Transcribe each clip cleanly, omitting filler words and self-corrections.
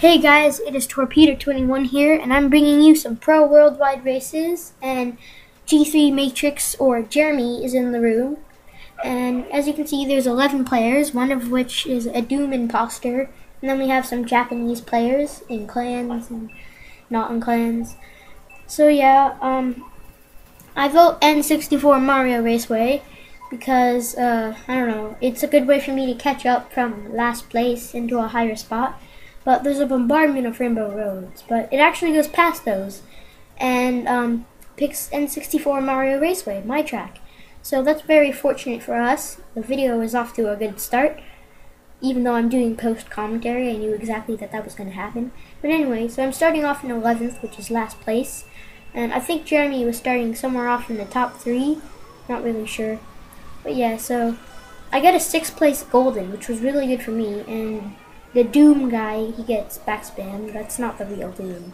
Hey guys, it is Torpedo21 here, and I'm bringing you some pro worldwide races, and G3 Matrix, or Jeremy, is in the room. And as you can see, there's 11 players, one of which is a Doom imposter, and then we have some Japanese players in clans and not in clans. So yeah, I vote N64 Mario Raceway because, I don't know, it's a good way for me to catch up from last place into a higher spot. But there's a bombardment of rainbow roads, but it actually goes past those and picks N64 Mario Raceway, my track. So that's very fortunate for us. The video is off to a good start. Even though I'm doing post commentary, I knew exactly that was going to happen. But anyway, so I'm starting off in 11th, which is last place. And I think Jeremy was starting somewhere off in the top 3. Not really sure. But yeah, so I got a 6th place golden, which was really good for me. And the Doom guy, he gets backspam. That's not the real Doom.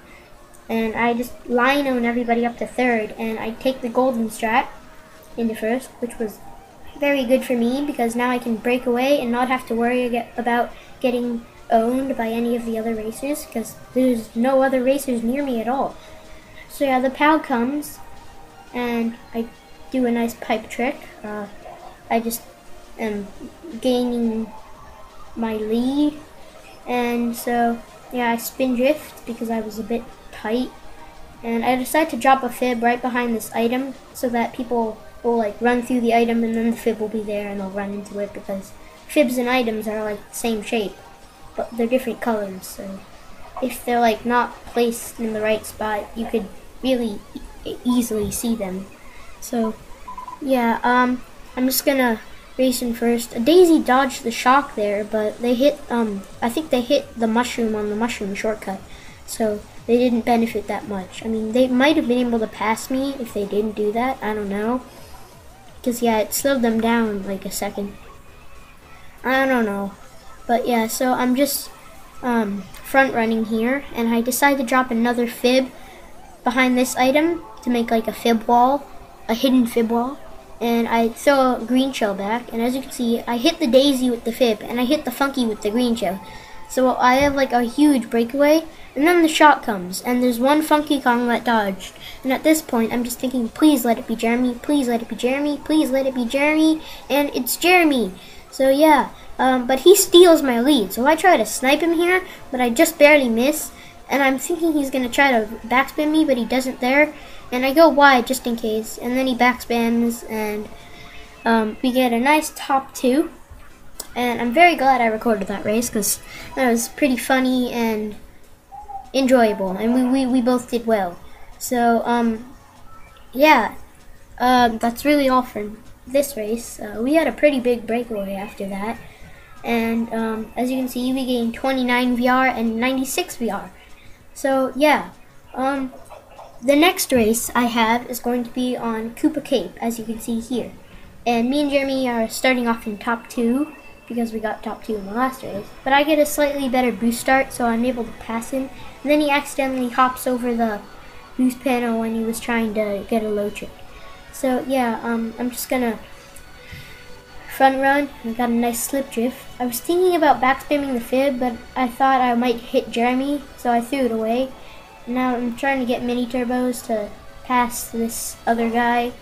And I just line-own everybody up to 3rd, and I take the golden strat into 1st, which was very good for me because now I can break away and not have to worry about getting owned by any of the other racers because there's no other racers near me at all. So yeah, the POW comes, and I do a nice pipe trick. I just am gaining my lead. And so, yeah, I spin drift because I was a bit tight. And I decided to drop a fib right behind this item so that people will like run through the item and then the fib will be there and they'll run into it because fibs and items are like the same shape, but they're different colors. So if they're like not placed in the right spot, you could really easily see them. So yeah, I'm just gonna race in first. Daisy dodged the shock there, but they hit, I think they hit the mushroom on the mushroom shortcut, so they didn't benefit that much. I mean, they might have been able to pass me if they didn't do that, I don't know, because yeah, it slowed them down like a second. I don't know, but yeah, so I'm just front running here, and I decided to drop another fib behind this item to make like a fib wall, a hidden fib wall. And I throw a green shell back, and as you can see, I hit the Daisy with the fib, and I hit the Funky with the green shell. So I have like a huge breakaway, and then the shot comes, and there's one Funky Kong that dodged. And at this point, I'm just thinking, please let it be Jeremy, please let it be Jeremy, please let it be Jeremy, and it's Jeremy. So yeah, but he steals my lead, so I try to snipe him here, but I just barely miss. And I'm thinking he's going to try to backspam me, but he doesn't there. And I go wide just in case, and then he backspams, and we get a nice top 2. And I'm very glad I recorded that race, because that was pretty funny and enjoyable, and we both did well. So, yeah, that's really all for this race. We had a pretty big breakaway after that. And as you can see, we gained 29 VR and 96 VR. So yeah, the next race I have is going to be on Koopa Cape, as you can see here. And me and Jeremy are starting off in top 2 because we got top 2 in the last race. But I get a slightly better boost start, so I'm able to pass him. And then he accidentally hops over the boost panel when he was trying to get a low trick. So yeah, I'm just gonna front run. I got a nice slip drift. I was thinking about backspamming the fib, but I thought I might hit Jeremy, so I threw it away. Now I'm trying to get mini turbos to pass this other guy.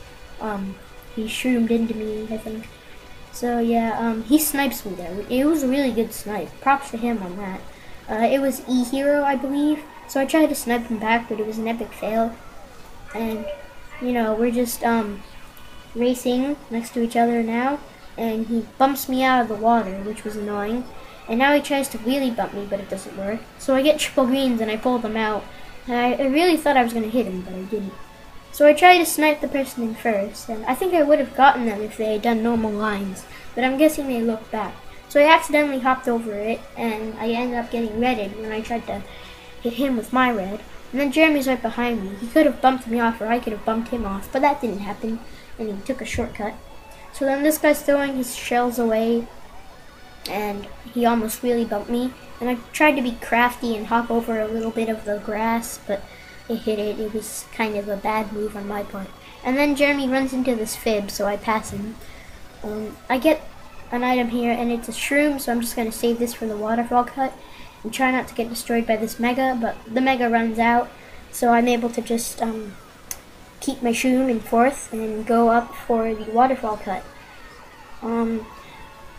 He shroomed into me, I think. So yeah, he snipes me there. It was a really good snipe. Props to him on that. It was E-Hero, I believe. So I tried to snipe him back, but it was an epic fail. And, you know, we're just racing next to each other now. And he bumps me out of the water, which was annoying. And now he tries to wheelie bump me, but it doesn't work. So I get triple greens and I pull them out. And I really thought I was going to hit him, but I didn't. So I tried to snipe the person in first, and I think I would have gotten them if they had done normal lines. But I'm guessing they looked back. So I accidentally hopped over it, and I ended up getting redded when I tried to hit him with my red. And then Jeremy's right behind me. He could have bumped me off, or I could have bumped him off, but that didn't happen, and he took a shortcut. So then this guy's throwing his shells away, and he almost really bumped me. And I tried to be crafty and hop over a little bit of the grass, but it hit it. It was kind of a bad move on my part. And then Jeremy runs into this fib, so I pass him. I get an item here, and it's a shroom, so I'm just going to save this for the waterfall cut. and try not to get destroyed by this Mega, but the Mega runs out, so I'm able to just keep my shroom in fourth and go up for the waterfall cut.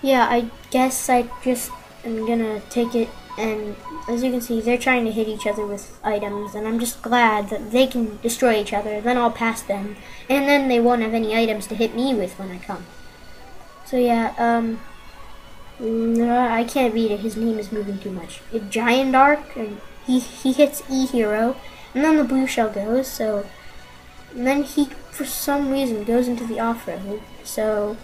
Yeah, I guess I just am gonna take it, and as you can see, they're trying to hit each other with items, and I'm just glad that they can destroy each other, then I'll pass them, and then they won't have any items to hit me with when I come. So yeah, I can't read it, his name is moving too much. A Giant Arc, and he hits E-Hero, and then the blue shell goes, so, and then he, for some reason, goes into the off-road, so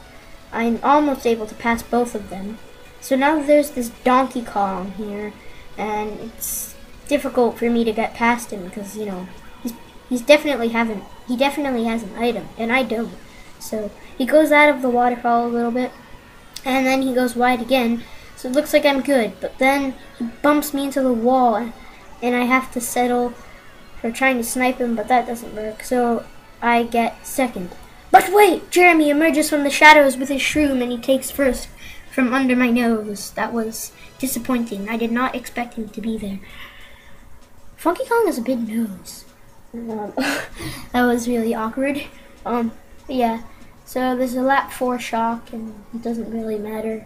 I'm almost able to pass both of them. So now there's this Donkey Kong here, and it's difficult for me to get past him because, you know, he definitely has an item, and I don't. So he goes out of the waterfall a little bit, and then he goes wide again. So it looks like I'm good, but then he bumps me into the wall, and I have to settle for trying to snipe him, but that doesn't work. So I get second. But wait! Jeremy emerges from the shadows with his shroom, and he takes first from under my nose. That was disappointing. I did not expect him to be there. Funky Kong has a big nose. That was really awkward. Yeah. So there's a lap 4 shock, and it doesn't really matter.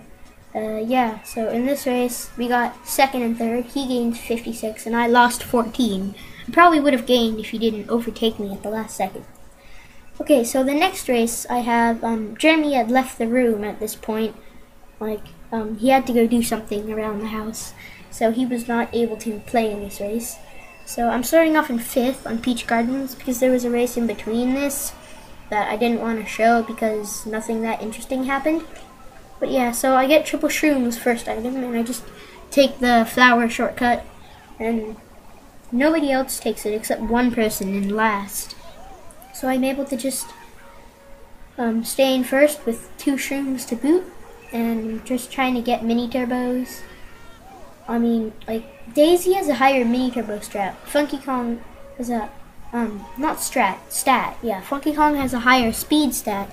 Yeah, so in this race, we got second and third. He gained 56, and I lost 14. I probably would have gained if he didn't overtake me at the last second. Okay, so the next race I have, Jeremy had left the room at this point. Like, he had to go do something around the house, so he was not able to play in this race. So I'm starting off in 5th on Peach Gardens because there was a race in between this that I didn't want to show because nothing that interesting happened. But yeah, so I get triple shrooms first item, and I just take the flower shortcut, and nobody else takes it except one person in last. So I'm able to just stay in first with 2 shrooms to boot, and just trying to get mini turbos. I mean, like, Daisy has a higher mini turbo stat. Funky Kong has a, not stat. Yeah, Funky Kong has a higher speed stat.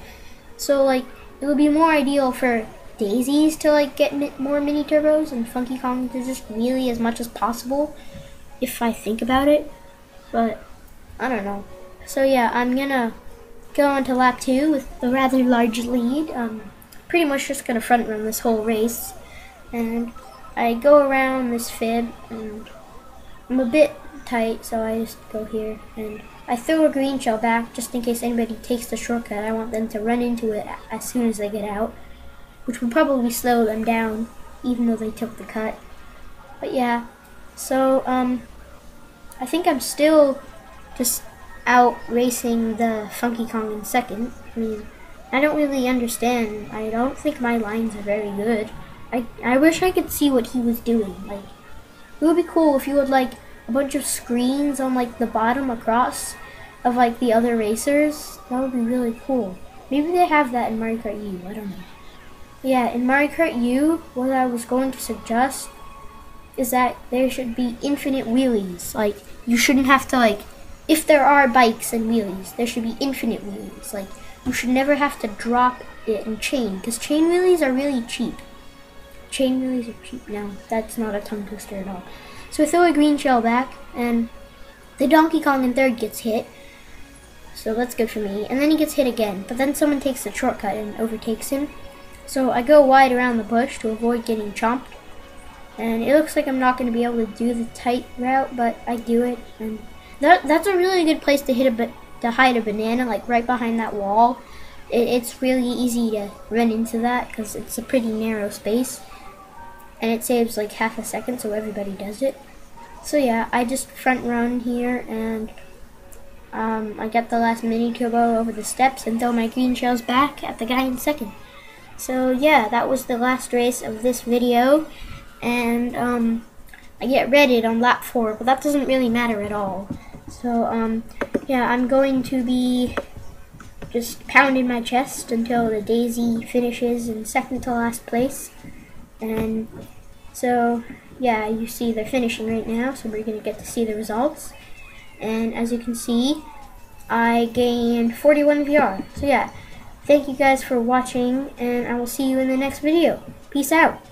So, like, it would be more ideal for Daisies to, like, get more mini turbos and Funky Kong to just wheelie as much as possible, if I think about it. But, I don't know. So, yeah, I'm gonna go on to lap 2 with a rather large lead. Pretty much just gonna front run this whole race. And I go around this fib, and I'm a bit tight, so I just go here, and I throw a green shell back just in case anybody takes the shortcut. I want them to run into it as soon as they get out, which will probably slow them down, even though they took the cut. But yeah, so I think I'm still just out racing the Funky Kong in second. I mean, I don't really understand. I don't think my lines are very good. I wish I could see what he was doing. Like, it would be cool if he would, like, a bunch of screens on, like, the bottom across of, like, the other racers. That would be really cool. Maybe they have that in Mario Kart U. I don't know. Yeah, in Mario Kart U, what I was going to suggest is that there should be infinite wheelies. Like, you shouldn't have to, like, if there are bikes and wheelies, there should be infinite wheelies. Like, you should never have to drop it and chain, because chain wheelies are really cheap. Chain wheelies are cheap now. That's not a tongue twister at all. So I throw a green shell back, and the Donkey Kong in third gets hit. So that's good for me. And then he gets hit again, but then someone takes the shortcut and overtakes him. So I go wide around the bush to avoid getting chomped. And it looks like I'm not going to be able to do the tight route, but I do it. And that's a really good place to hide a banana, like right behind that wall. It's really easy to run into that because it's a pretty narrow space. And it saves like half a second, so everybody does it. So yeah, I just front run here, and I get the last mini turbo over the steps and throw my green shells back at the guy in second. So yeah, that was the last race of this video, and I get redded on lap 4, but that doesn't really matter at all. So yeah, I'm going to be just pounding my chest until the Daisy finishes in second to last place. And so yeah, you see they're finishing right now, so we're going to get to see the results. And as you can see, I gained 41 VR. So yeah, thank you guys for watching, and I will see you in the next video. Peace out.